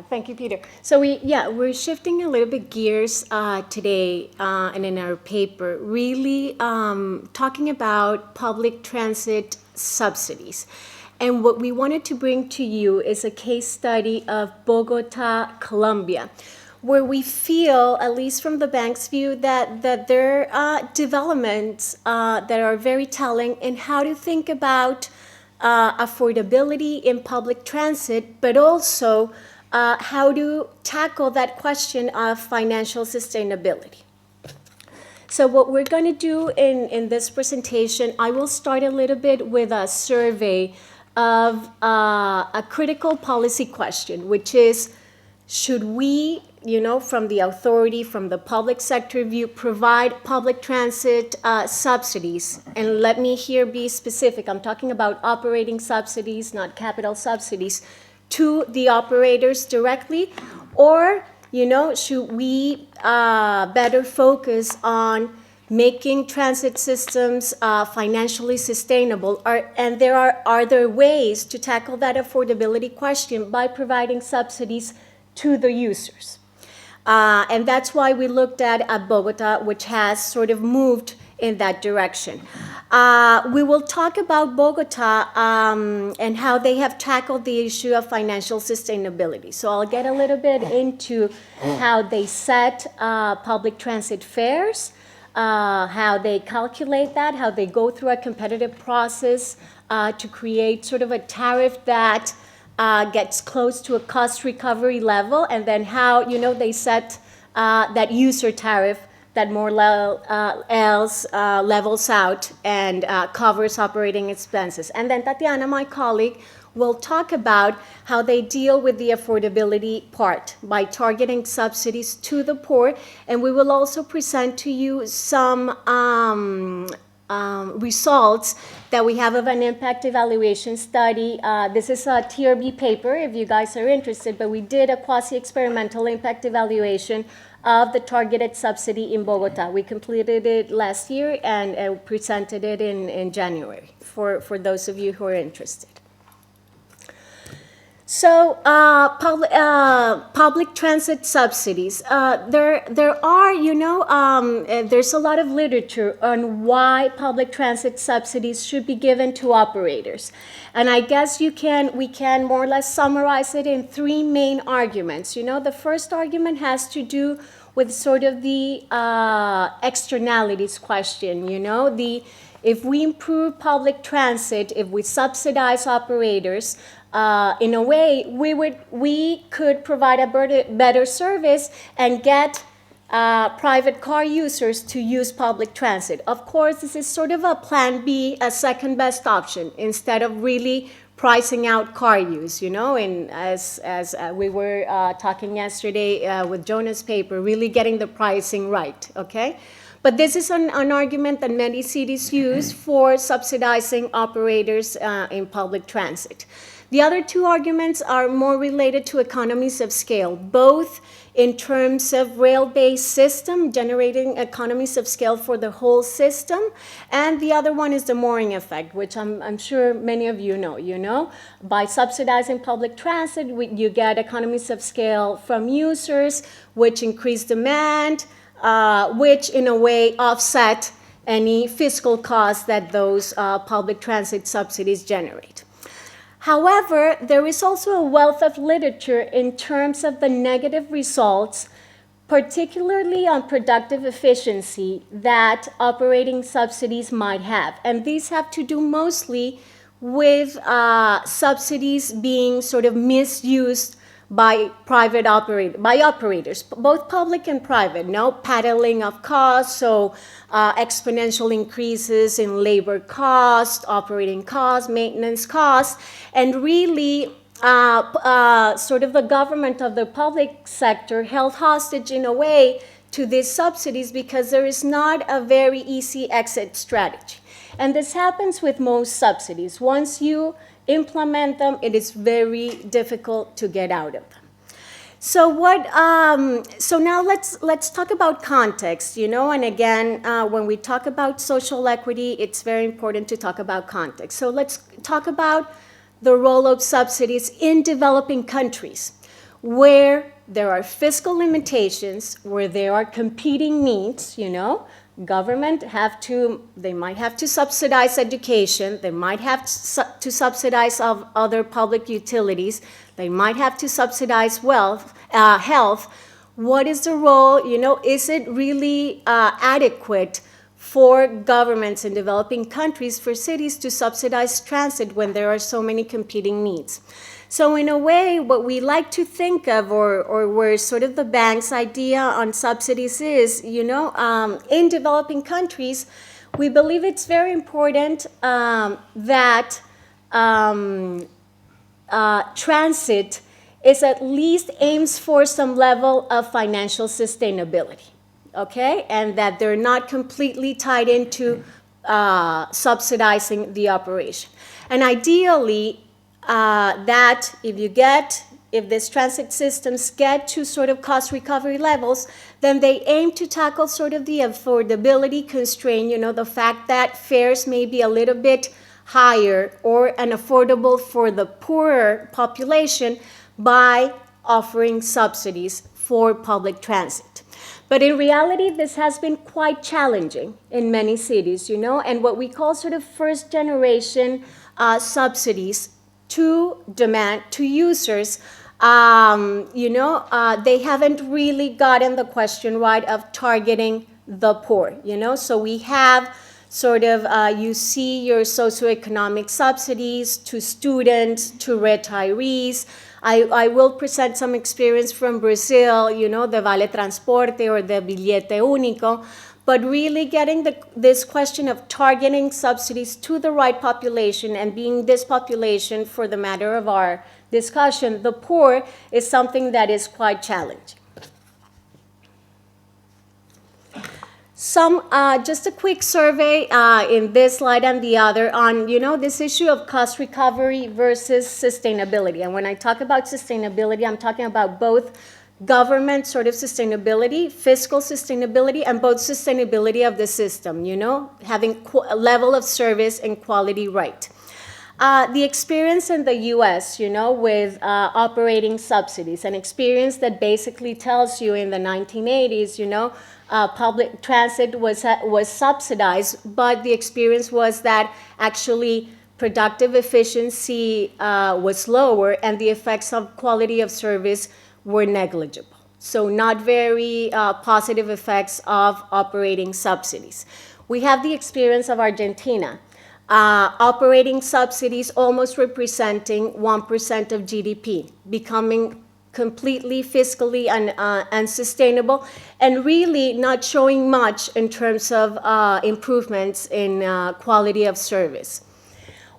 Thank you, Peter. So we're shifting a little bit gears today, and in our paper, really talking about public transit subsidies. And what we wanted to bring to you is a case study of Bogota, Colombia, where we feel, at least from the bank's view, that there are developments that are very telling in how to think about affordability in public transit, but also how to tackle that question of financial sustainability. So what we're going to do in this presentation, I will start a little bit with a survey of a critical policy question, which is, should we, from the authority, from the public sector view, provide public transit subsidies? And let me here be specific. I'm talking about operating subsidies, not capital subsidies, to the operators directly, or should we better focus on making transit systems financially sustainable? And are there ways to tackle that affordability question by providing subsidies to the users? And that's why we looked at Bogota, which has sort of moved in that direction. We will talk about Bogota and how they have tackled the issue of financial sustainability. So I'll get a little bit into how they set public transit fares, how they calculate that, how they go through a competitive process to create sort of a tariff that gets close to a cost recovery level, and then how they set that user tariff that more else levels out and covers operating expenses. And then Tatiana, my colleague, will talk about how they deal with the affordability part by targeting subsidies to the poor. And we will also present to you some results that we have of an impact evaluation study. This is a TRB paper, if you guys are interested, but we did a quasi-experimental impact evaluation of the targeted subsidy in Bogota. We completed it last year and presented it in January for those of you who are interested. So public transit subsidies. There are, there's a lot of literature on why public transit subsidies should be given to operators. And I guess we can more or less summarize it in three main arguments. The first argument has to do with sort of the externalities question. If we improve public transit, if we subsidize operators, in a way, we could provide a better service and get private car users to use public transit. Of course, this is sort of a plan B, a second best option, instead of really pricing out car use, and as we were talking yesterday with Jonah's paper, really getting the pricing right, okay? But this is an argument that many cities use for subsidizing operators in public transit. The other two arguments are more related to economies of scale, both in terms of rail-based system, generating economies of scale for the whole system, and the other one is the mooring effect, which I'm sure many of you know. By subsidizing public transit, you get economies of scale from users, which increase demand, which in a way offset any fiscal costs that those public transit subsidies generate. However, there is also a wealth of literature in terms of the negative results, particularly on productive efficiency, that operating subsidies might have. And these have to do mostly with subsidies being sort of misused by operators, both public and private, paddling of costs, so exponential increases in labor costs, operating costs, maintenance costs, and really sort of the government of the public sector held hostage in a way to these subsidies because there is not a very easy exit strategy. And this happens with most subsidies. Once you implement them, it is very difficult to get out of them. So now let's talk about context, and again, when we talk about social equity, it's very important to talk about context. So let's talk about the role of subsidies in developing countries, where there are fiscal limitations, where there are competing needs, government they might have to subsidize education, they might have to subsidize other public utilities, they might have to subsidize health. What is the role, is it really adequate for governments in developing countries, for cities to subsidize transit when there are so many competing needs? So in a way, what we like to think of, or where sort of the bank's idea on subsidies is, in developing countries, we believe it's very important that transit is at least aims for some level of financial sustainability, okay? And that they're not completely tied into subsidizing the operation. And ideally, that if these transit systems get to sort of cost recovery levels, then they aim to tackle sort of the affordability constraint, the fact that fares may be a little bit higher or unaffordable for the poorer population by offering subsidies for public transit. But in reality, this has been quite challenging in many cities, and what we call sort of first generation subsidies to users, they haven't really gotten the question right of targeting the poor, So we have sort of, you see your socioeconomic subsidies to students, to retirees. I will present some experience from Brazil, the Vale Transporte or the Billete Único, but really getting this question of targeting subsidies to the right population and being this population, for the matter of our discussion, the poor, is something that is quite challenging. Just a quick survey in this slide and the other on, this issue of cost recovery versus sustainability. And when I talk about sustainability, I'm talking about both government sort of sustainability, fiscal sustainability, and both sustainability of the system, having a level of service and quality right. The experience in the US, with operating subsidies, an experience that basically tells you in the 1980s, public transit was subsidized, but the experience was that actually productive efficiency was lower and the effects of quality of service were negligible. So not very positive effects of operating subsidies. We have the experience of Argentina. Operating subsidies almost representing 1% of GDP, becoming completely fiscally unsustainable, and really not showing much in terms of improvements in quality of service.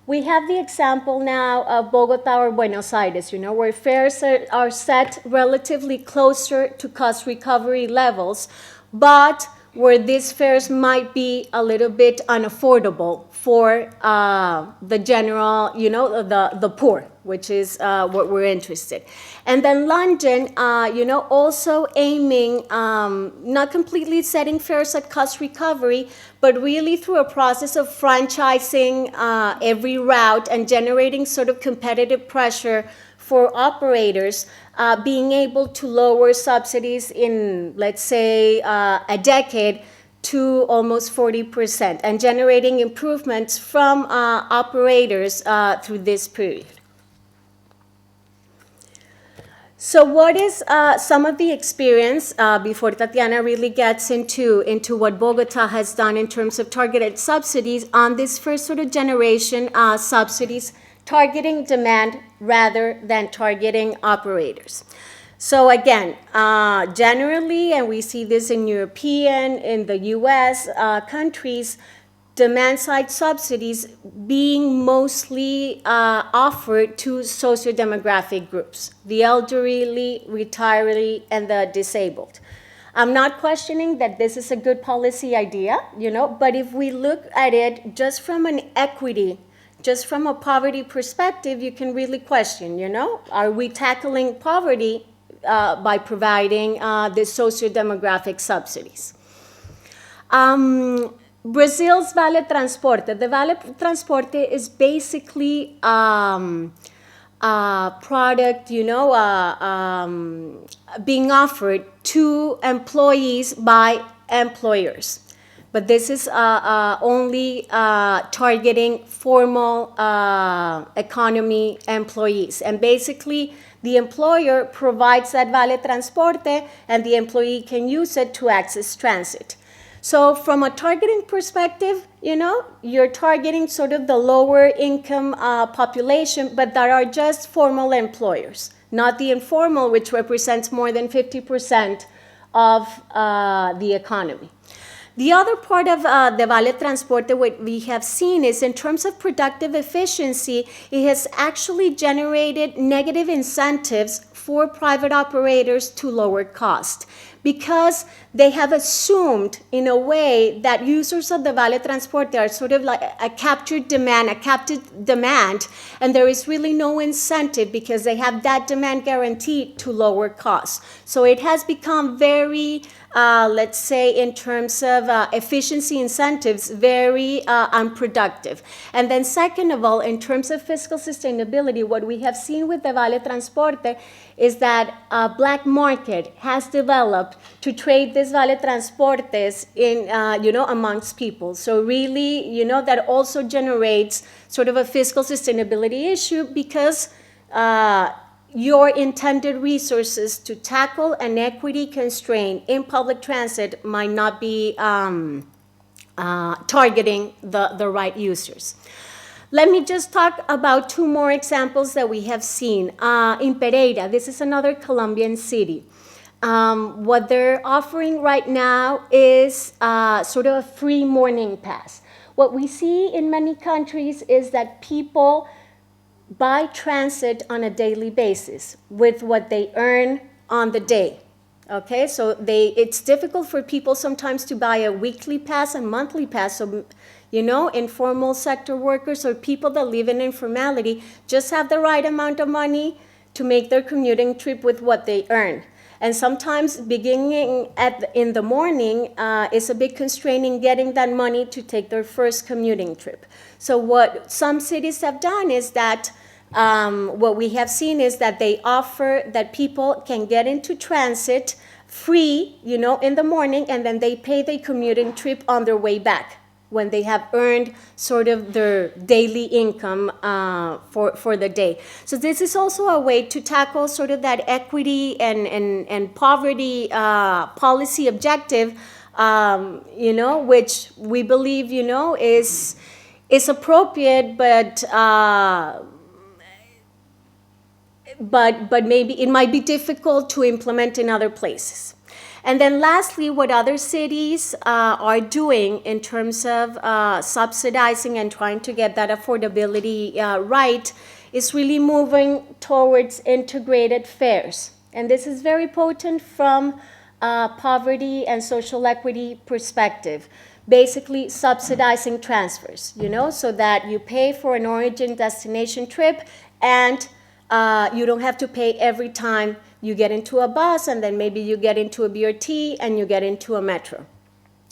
We have the example now of Bogota or Buenos Aires, where fares are set relatively closer to cost recovery levels, but where these fares might be a little bit unaffordable for the general, the poor, which is what we're interested. And then London, also aiming, not completely setting fares at cost recovery, but really through a process of franchising every route and generating sort of competitive pressure for operators, being able to lower subsidies in, let's say, a decade to almost 40%, and generating improvements from operators through this period. So what is some of the experience, before Tatiana really gets into what Bogota has done in terms of targeted subsidies on this first sort of generation subsidies, targeting demand rather than targeting operators. So again, generally, and we see this in European, in the US countries, demand-side subsidies being mostly offered to socio-demographic groups, the elderly, retiree, and the disabled. I'm not questioning that this is a good policy idea, but if we look at it just from an equity, just from a poverty perspective, you can really question, are we tackling poverty by providing the socio-demographic subsidies? Brazil's Vale Transporte. The Vale Transporte is basically product, being offered to employees by employers. But this is only targeting formal economy employees. And basically, the employer provides that vale transporte, and the employee can use it to access transit. So from a targeting perspective, you're targeting sort of the lower income population, but that are just formal employers, not the informal, which represents more than 50% of the economy. The other part of the Vale Transporte, what we have seen is in terms of productive efficiency, it has actually generated negative incentives for private operators to lower cost, because they have assumed in a way that users of the Vale Transporte are sort of like a captive demand, and there is really no incentive because they have that demand guaranteed to lower costs. So it has become very, let's say, in terms of efficiency incentives, very unproductive. And then second of all, in terms of fiscal sustainability, what we have seen with the Vale Transporte is that a black market has developed to trade these Vale Transportes in, amongst people. So really, that also generates sort of a fiscal sustainability issue, because your intended resources to tackle an equity constraint in public transit might not be targeting the right users. Let me just talk about two more examples that we have seen. In Pereira, this is another Colombian city. What they're offering right now is sort of a free morning pass. What we see in many countries is that people buy transit on a daily basis with what they earn on the day. Okay, so it's difficult for people sometimes to buy a weekly pass and monthly pass. So, informal sector workers or people that live in informality just have the right amount of money to make their commuting trip with what they earn. And sometimes beginning in the morning is a big constraint in getting that money to take their first commuting trip. So what some cities have done is that what we have seen is that they offer that people can get into transit free, in the morning, and then they pay their commuting trip on their way back when they have earned sort of their daily income for the day. So this is also a way to tackle sort of that equity and poverty policy objective, which we believe, is appropriate, but maybe it might be difficult to implement in other places. And then lastly, what other cities are doing in terms of subsidizing and trying to get that affordability right is really moving towards integrated fares. And this is very potent from poverty and social equity perspective. Basically subsidizing transfers, so that you pay for an origin destination trip and you don't have to pay every time you get into a bus, and then maybe you get into a BRT and you get into a metro.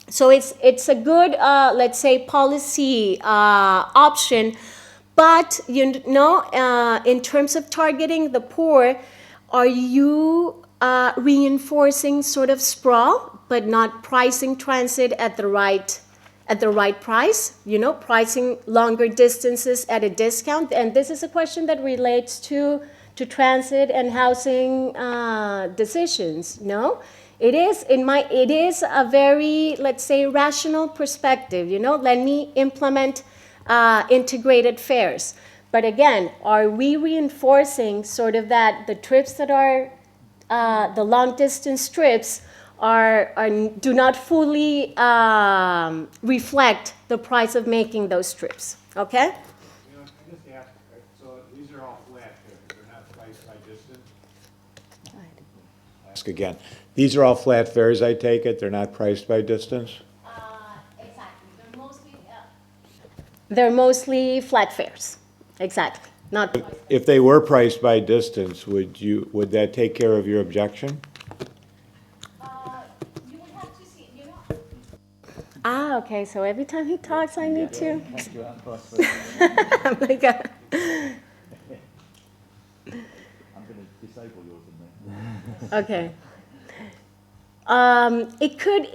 So it's a good, let's say, policy option. But, in terms of targeting the poor, are you reinforcing sort of sprawl, but not pricing transit at the right price, pricing longer distances at a discount? And this is a question that relates to transit and housing decisions, no? It is a very, let's say, rational perspective, let me implement integrated fares. But again, are we reinforcing sort of that the trips that are the long distance trips do not fully reflect the price of making those trips, okay? I just asked, so these are all flat fares, they're not priced by distance? Ask again. These are all flat fares, I take it, they're not priced by distance? Exactly. They're mostly flat fares. Exactly. Not. If they were priced by distance, would that take care of your objection? You would have to see, okay, so every time he talks, I need to. I'm like, Okay. It could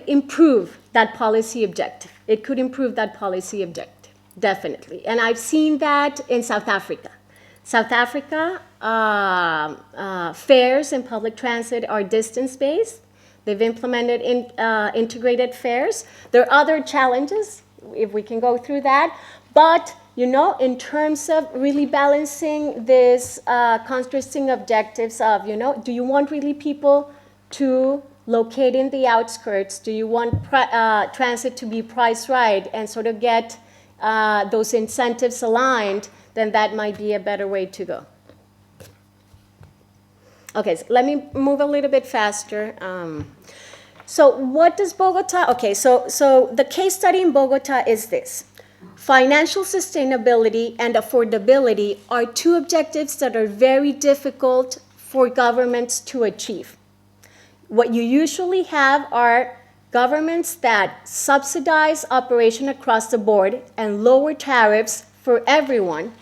improve that policy objective. It could improve that policy objective, definitely. And I've seen that in South Africa. South Africa, fares in public transit are distance-based. They've implemented integrated fares. There are other challenges, if we can go through that, but you know, in terms of really balancing this contrasting objectives of, you know, do you want really people to locate in the outskirts? Do you want transit to be price right and sort of get those incentives aligned? Then that might be a better way to go. Okay, so let me move a little bit faster. So what does Bogota, okay, so the case study in Bogota is this. Financial sustainability and affordability are two objectives that are very difficult for governments to achieve. What you usually have are governments that subsidize operation across the board and lower tariffs for everyone,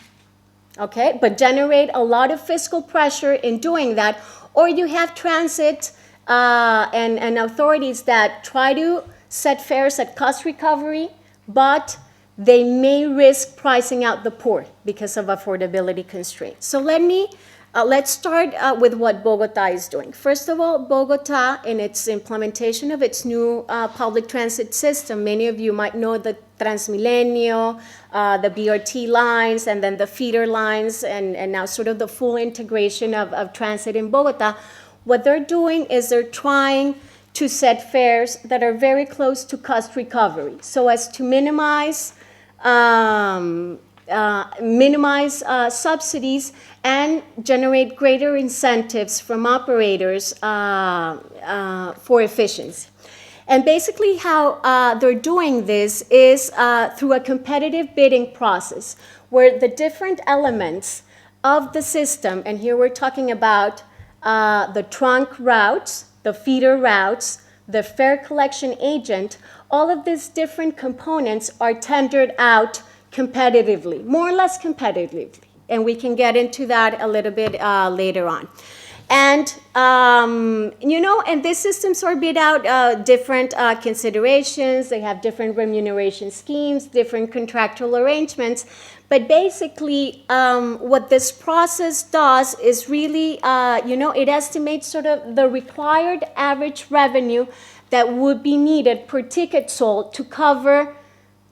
okay, but generate a lot of fiscal pressure in doing that, or you have transit and authorities that try to set fares at cost recovery, but they may risk pricing out the poor because of affordability constraints. So let's start with what Bogota is doing. First of all, Bogota, in its implementation of its new public transit system, many of you might know the Transmilenio, the BRT lines, and then the feeder lines, and now sort of the full integration of transit in Bogota. What they're doing is they're trying to set fares that are very close to cost recovery, so as to minimize subsidies and generate greater incentives from operators for efficiency. And basically how they're doing this is through a competitive bidding process where the different elements of the system, and here we're talking about the trunk routes, the feeder routes, the fare collection agent, all of these different components are tendered out competitively, more or less competitively. And we can get into that a little bit later on. And, you know, and these systems are bid out different considerations. They have different remuneration schemes, different contractual arrangements. But basically, what this process does is really, you know, it estimates sort of the required average revenue that would be needed per ticket sold to cover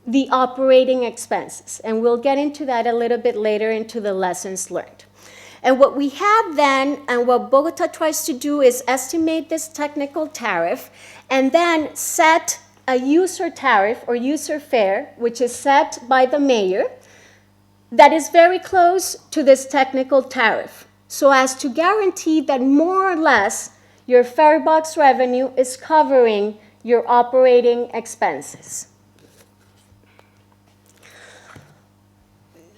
the operating expenses. And we'll get into that a little bit later into the lessons learned. And what we have then, and what Bogota tries to do, is estimate this technical tariff and then set a user tariff or user fare, which is set by the mayor, that is very close to this technical tariff, so as to guarantee that more or less your fare box revenue is covering your operating expenses.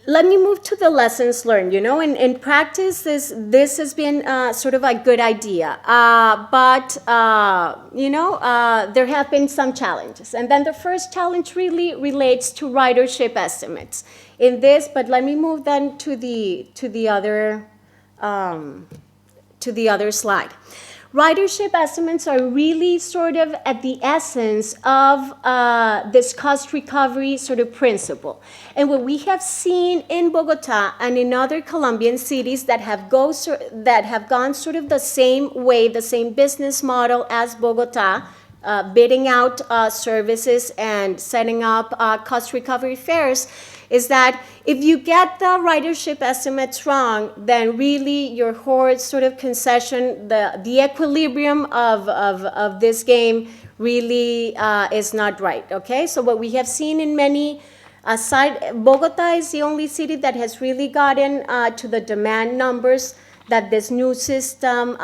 Let me move to the lessons learned. You know, in practice, this has been sort of a good idea, but you know, there have been some challenges. And then the first challenge really relates to ridership estimates in this. But let me move then to the other slide. Ridership estimates are really sort of at the essence of this cost recovery sort of principle. And what we have seen in Bogota and in other Colombian cities that have gone sort of the same way, the same business model as Bogota, bidding out services and setting up cost recovery fares, is that if you get the ridership estimates wrong, then really your whole sort of concession, the equilibrium of this game really is not right, okay? So what we have seen in many Bogota is the only city that has really gotten to the demand numbers that this new system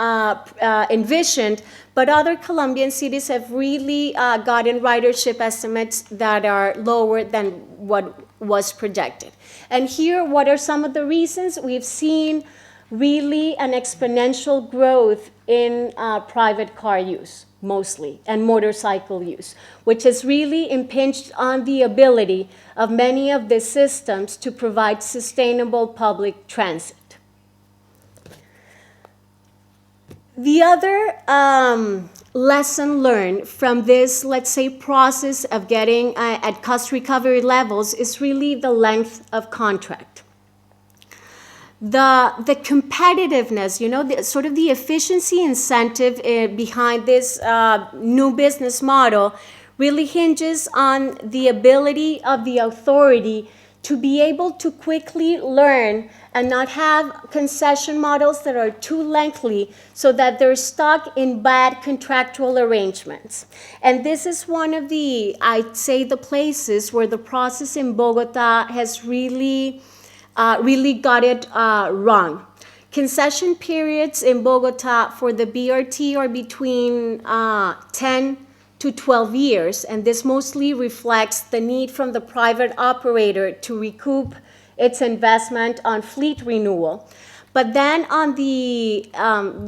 envisioned, but other Colombian cities have really gotten ridership estimates that are lower than what was projected. And here, what are some of the reasons? We've seen really an exponential growth in private car use, mostly, and motorcycle use, which has really impinged on the ability of many of the systems to provide sustainable public transit. The other lesson learned from this, let's say, process of getting at cost recovery levels is really the length of contract. The competitiveness, sort of the efficiency incentive behind this new business model really hinges on the ability of the authority to be able to quickly learn and not have concession models that are too lengthy so that they're stuck in bad contractual arrangements. And this is one of the, I'd say, the places where the process in Bogota has really got it wrong. Concession periods in Bogota for the BRT are between 10 to 12 years, and this mostly reflects the need from the private operator to recoup its investment on fleet renewal. But then on the,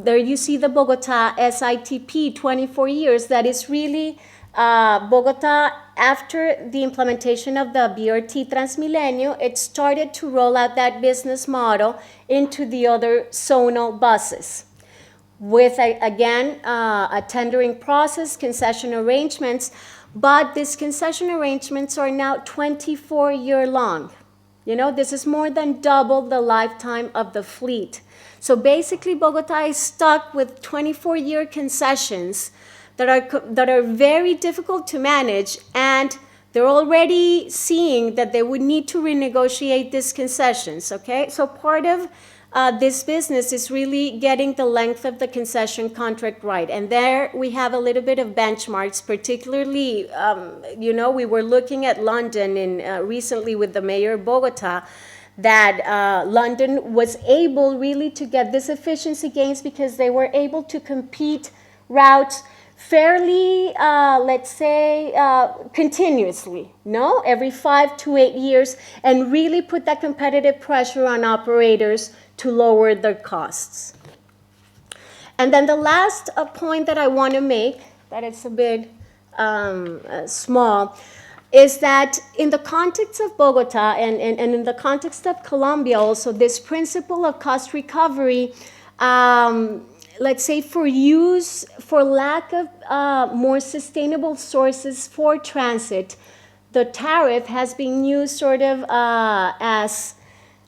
there you see the Bogota SITP, 24 years, that is really Bogota, after the implementation of the BRT Transmilenio, it started to roll out that business model into the other zonal buses with, again, a tendering process, concession arrangements, but these concession arrangements are now 24-year long. This is more than double the lifetime of the fleet. So basically, Bogota is stuck with 24-year concessions that are very difficult to manage, and they're already seeing that they would need to renegotiate these concessions, okay? So part of this business is really getting the length of the concession contract right. And there we have a little bit of benchmarks, particularly, we were looking at London recently with the mayor of Bogota, that London was able really to get this efficiency gains because they were able to compete routes fairly, let's say, continuously, every 5 to 8 years, and really put that competitive pressure on operators to lower their costs. And then the last point that I want to make, that it's a bit small, is that in the context of Bogota and in the context of Colombia also, this principle of cost recovery, let's say for lack of more sustainable sources for transit, the tariff has been used sort of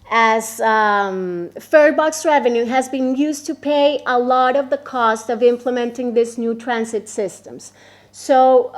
as fare box revenue has been used to pay a lot of the cost of implementing these new transit systems. So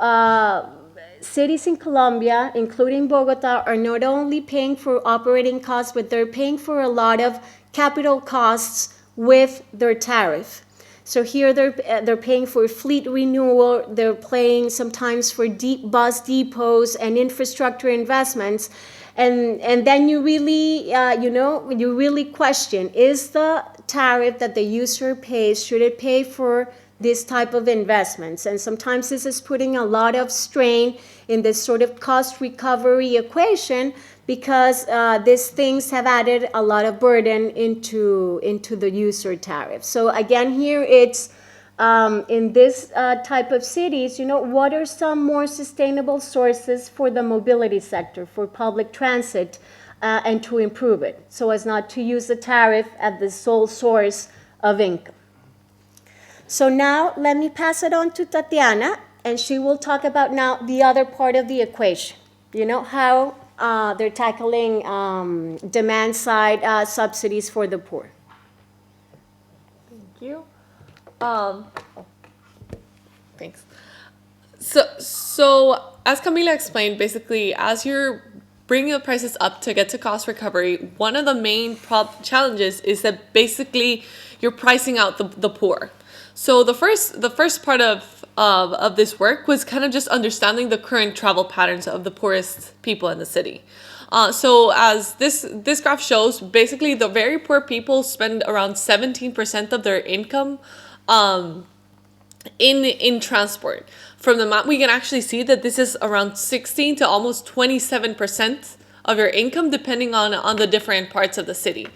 cities in Colombia, including Bogota, are not only paying for operating costs, but they're paying for a lot of capital costs with their tariff. So here they're paying for fleet renewal, they're paying sometimes for deep bus depots and infrastructure investments. And then you really, you really question, is the tariff that the user pays, should it pay for this type of investments? And sometimes this is putting a lot of strain in this sort of cost recovery equation because these things have added a lot of burden into the user tariff. So again, here it's in this type of cities, what are some more sustainable sources for the mobility sector, for public transit, and to improve it, so as not to use the tariff as the sole source of income. So now let me pass it on to Tatiana, and she will talk about now the other part of the equation, how they're tackling demand side subsidies for the poor. Thank you. Thanks. So as Camila explained, basically, as you're bringing the prices up to get to cost recovery, one of the main challenges is that basically you're pricing out the poor. So the first part of this work was kind of just understanding the current travel patterns of the poorest people in the city. So as this graph shows, basically the very poor people spend around 17% of their income in transport. From the map, we can actually see that this is around 16 to almost 27% of your income, depending on the different parts of the city.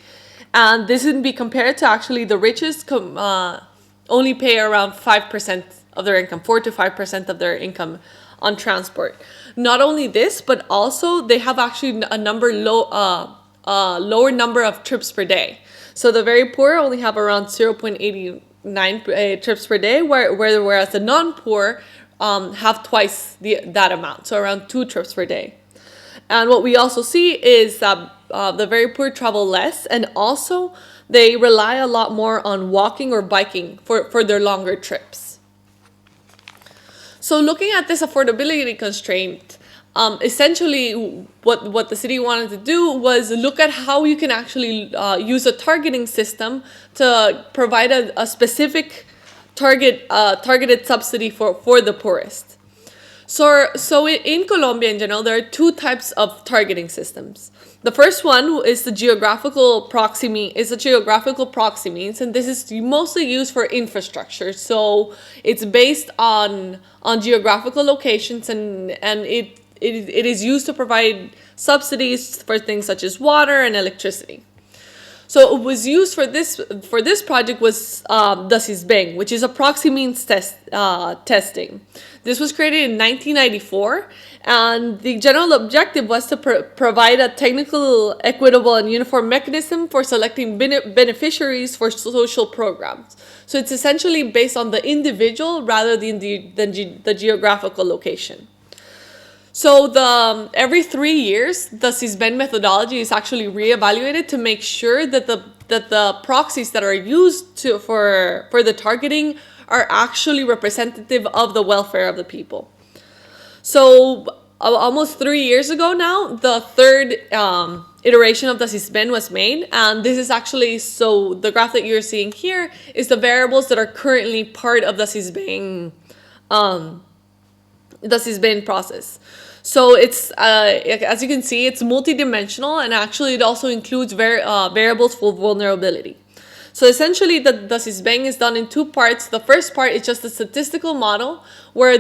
And this would be compared to actually the richest only pay around 5% of their income, 4 to 5% of their income on transport. Not only this, but also they have actually a lower number of trips per day. So the very poor only have around 0.81 trips per day, whereas the non-poor have twice that amount, so around 2 trips per day. And what we also see is that the very poor travel less, and also they rely a lot more on walking or biking for their longer trips. So looking at this affordability constraint, essentially what the city wanted to do was look at how you can actually use a targeting system to provide a specific targeted subsidy for the poorest. So in Colombia in general, there are 2 types of targeting systems. The first one is the geographical proximity, and this is mostly used for infrastructure. So it's based on geographical locations, and it is used to provide subsidies for things such as water and electricity. So it was used for this project was the CISBEN, which is a proxy means testing. This was created in 1994, and the general objective was to provide a technical, equitable, and uniform mechanism for selecting beneficiaries for social programs. So it's essentially based on the individual rather than the geographical location. So every 3 years, the CISBEN methodology is actually reevaluated to make sure that the proxies that are used for the targeting are actually representative of the welfare of the people. So almost 3 years ago now, the third iteration of the CISBEN was made, and this is actually, so the graph that you're seeing here is the variables that are currently part of the CISBEN process. So it's, as you can see, it's multidimensional, and actually it also includes variables for vulnerability. So essentially the CISBEN is done in 2 parts. The first part is just a statistical model where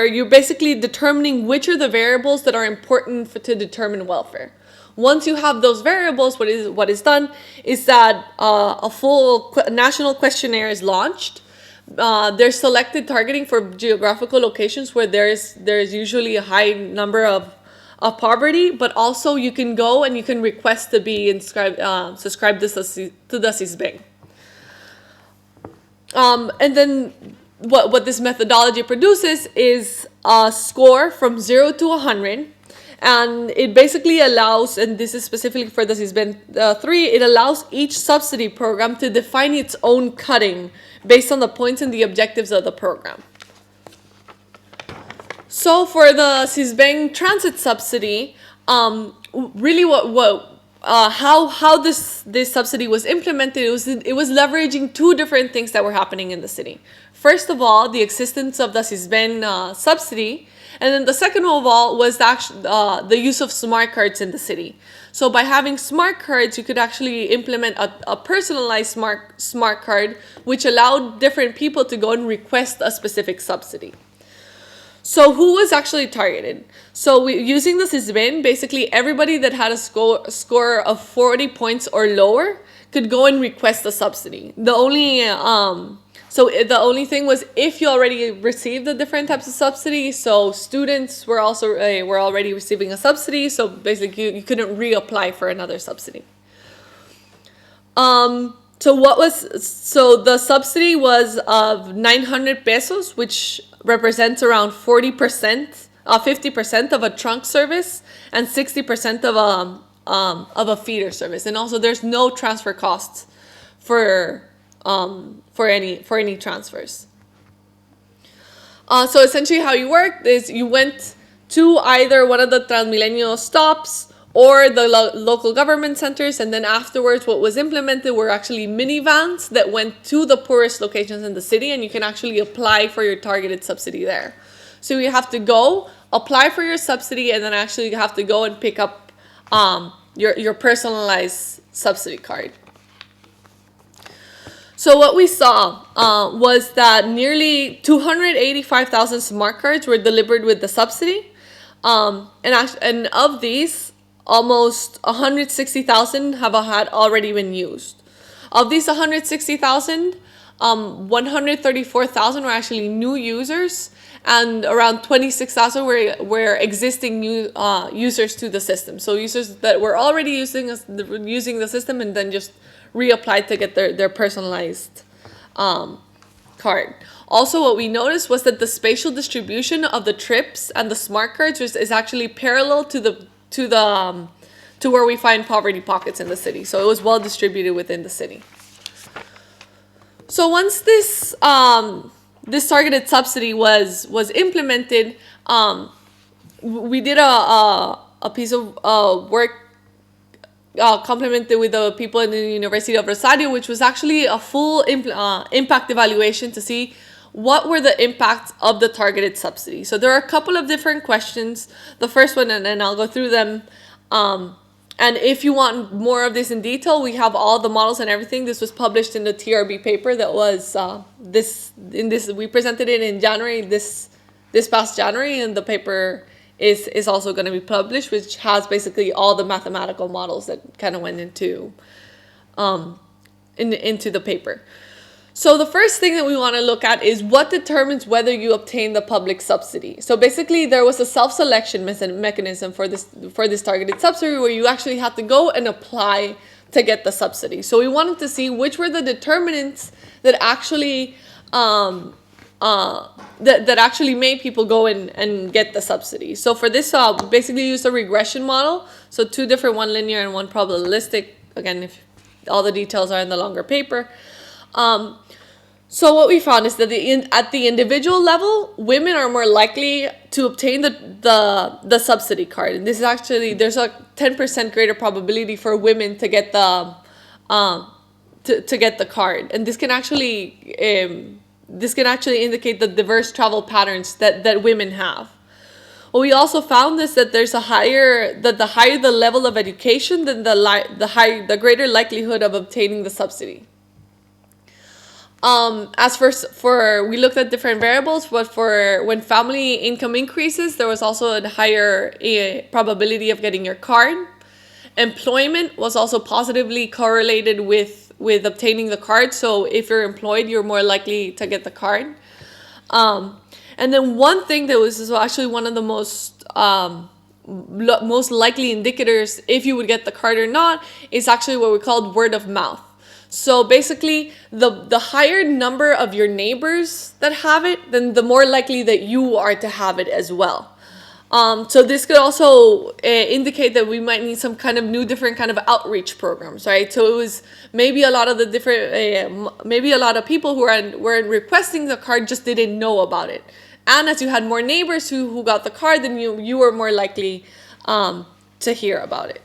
you're basically determining which are the variables that are important to determine welfare. Once you have those variables, what is done is that a full national questionnaire is launched. There's selected targeting for geographical locations where there's usually a high number of poverty, but also you can go and you can request to be subscribed to the CISBEN. And then what this methodology produces is a score from 0 to 100. And it basically allows, and this is specifically for the CISBEN 3, it allows each subsidy program to define its own cutting based on the points and the objectives of the program. So for the CISBEN transit subsidy, really how this subsidy was implemented, it was leveraging 2 different things that were happening in the city. First of all, the existence of the CISBEN subsidy, and then the second of all was the use of smart cards in the city. So by having smart cards, you could actually implement a personalized smart card, which allowed different people to go and request a specific subsidy. So who was actually targeted? So using the CISBEN, basically everybody that had a score of 40 points or lower could go and request a subsidy. The only thing was if you already received the different types of subsidies. So students were already receiving a subsidy. So basically you couldn't reapply for another subsidy. So the subsidy was of 900 pesos, which represents around 50% of a trunk service and 60% of a feeder service. And also there's no transfer costs for any transfers. So essentially how you worked is you went to either one of the Transmilenio stops or the local government centers, and then afterwards what was implemented were actually minivans that went to the poorest locations in the city, and you can actually apply for your targeted subsidy there. So you have to go apply for your subsidy, and then actually you have to go and pick up your personalized subsidy card. So what we saw was that nearly 285,000 smart cards were delivered with the subsidy, and of these, almost 160,000 had already been used. Of these 160,000, 134,000 were actually new users, and around 26,000 were existing new users to the system. So users that were already using the system and then just reapplied to get their personalized card. Also, what we noticed was that the spatial distribution of the trips and the smart cards is actually parallel to where we find poverty pockets in the city. So it was well distributed within the city. So once this targeted subsidy was implemented, we did a piece of work complemented with the people in the University of Rosario, which was actually a full impact evaluation to see what were the impacts of the targeted subsidy. So there are a couple of different questions. The first one, and then I'll go through them. And if you want more of this in detail, we have all the models and everything. This was published in the TRB paper that was we presented it in January, this past January, and the paper is also going to be published, which has basically all the mathematical models that kind of went into the paper. So the first thing that we want to look at is what determines whether you obtain the public subsidy. So basically, there was a self-selection mechanism for this targeted subsidy where you actually had to go and apply to get the subsidy. So we wanted to see which were the determinants that actually that actually made people go and get the subsidy. So for this, basically used a regression model. So two different, one linear and one probabilistic. Again, if all the details are in the longer paper. So what we found is that at the individual level, women are more likely to obtain the subsidy card. And this is actually, there's a 10% greater probability for women to get the card. And this can actually indicate the diverse travel patterns that women have. What we also found is that the higher the level of education, then the greater likelihood of obtaining the subsidy. As for we looked at different variables, but for when family income increases, there was also a higher probability of getting your card. Employment was also positively correlated with obtaining the card. So if you're employed, you're more likely to get the card. And then one thing that was actually one of the most likely indicators if you would get the card or not is actually what we called word of mouth. So basically, the higher number of your neighbors that have it, then the more likely that you are to have it as well. So this could also indicate that we might need some kind of different kind of outreach programs, right? So it was maybe a lot of the different, maybe a lot of people who were requesting the card just didn't know about it. And as you had more neighbors who got the card, then you were more likely to hear about it.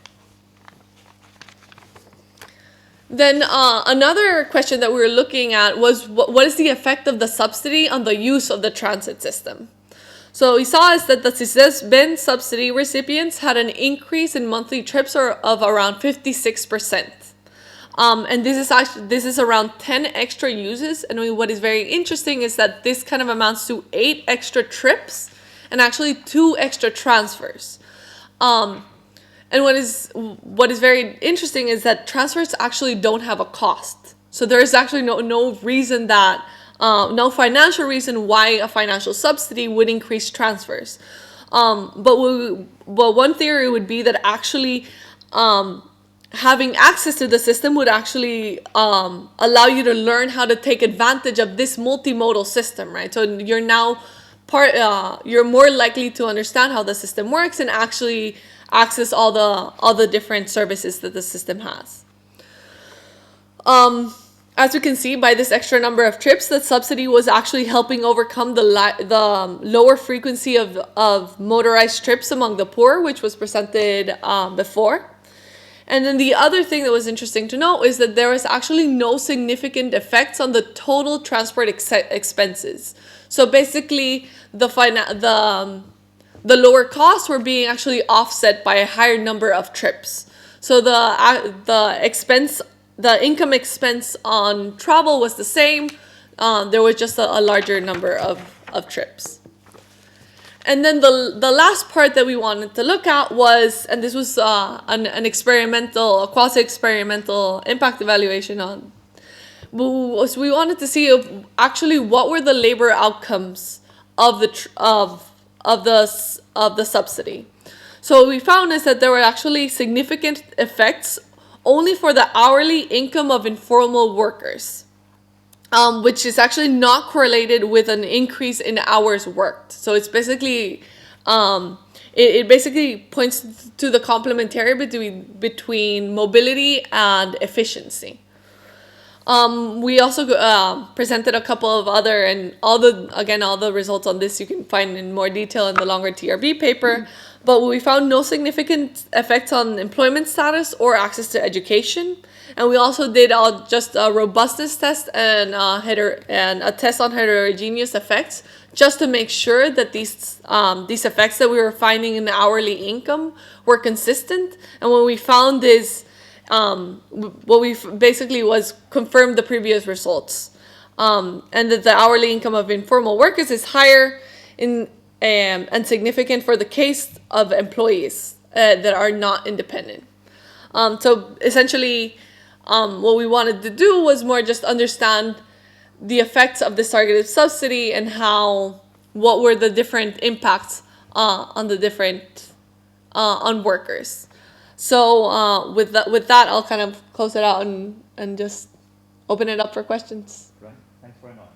Then another question that we were looking at was what is the effect of the subsidy on the use of the transit system? So we saw is that the CISBEN subsidy recipients had an increase in monthly trips of around 56%. And this is around 10 extra uses. And what is very interesting is that this kind of amounts to 8 extra trips and actually 2 extra transfers. And what is very interesting is that transfers actually don't have a cost. So there is actually no reason that, no financial reason why a financial subsidy would increase transfers. But one theory would be that actually having access to the system would actually allow you to learn how to take advantage of this multimodal system, right? So you're now you're more likely to understand how the system works and actually access all the different services that the system has. As we can see by this extra number of trips, the subsidy was actually helping overcome the lower frequency of motorized trips among the poor, which was presented before. And then the other thing that was interesting to note is that there was actually no significant effects on the total transport expenses. So basically, the lower costs were being actually offset by a higher number of trips. So the income expense on travel was the same. There was just a larger number of trips. And then the last part that we wanted to look at was, and this was a quasi-experimental impact evaluation on, was we wanted to see actually what were the labor outcomes of the subsidy. So what we found is that there were actually significant effects only for the hourly income of informal workers, which is actually not correlated with an increase in hours worked. So it's basically, it basically points to the complementarity between mobility and efficiency. We also presented a couple of other, and all the results on this you can find in more detail in the longer TRB paper, but we found no significant effects on employment status or access to education. And we also did just a robustness test and a test on heterogeneous effects, just to make sure that these effects that we were finding in the hourly income were consistent. And when we found this, what we basically was confirmed the previous results, and that the hourly income of informal workers is higher and significant for the case of employees that are not independent. So essentially, what we wanted to do was more just understand the effects of this targeted subsidy and what were the different impacts on the different on workers. So with that, I'll kind of close it out and just open it up for questions. Right. Thanks very much.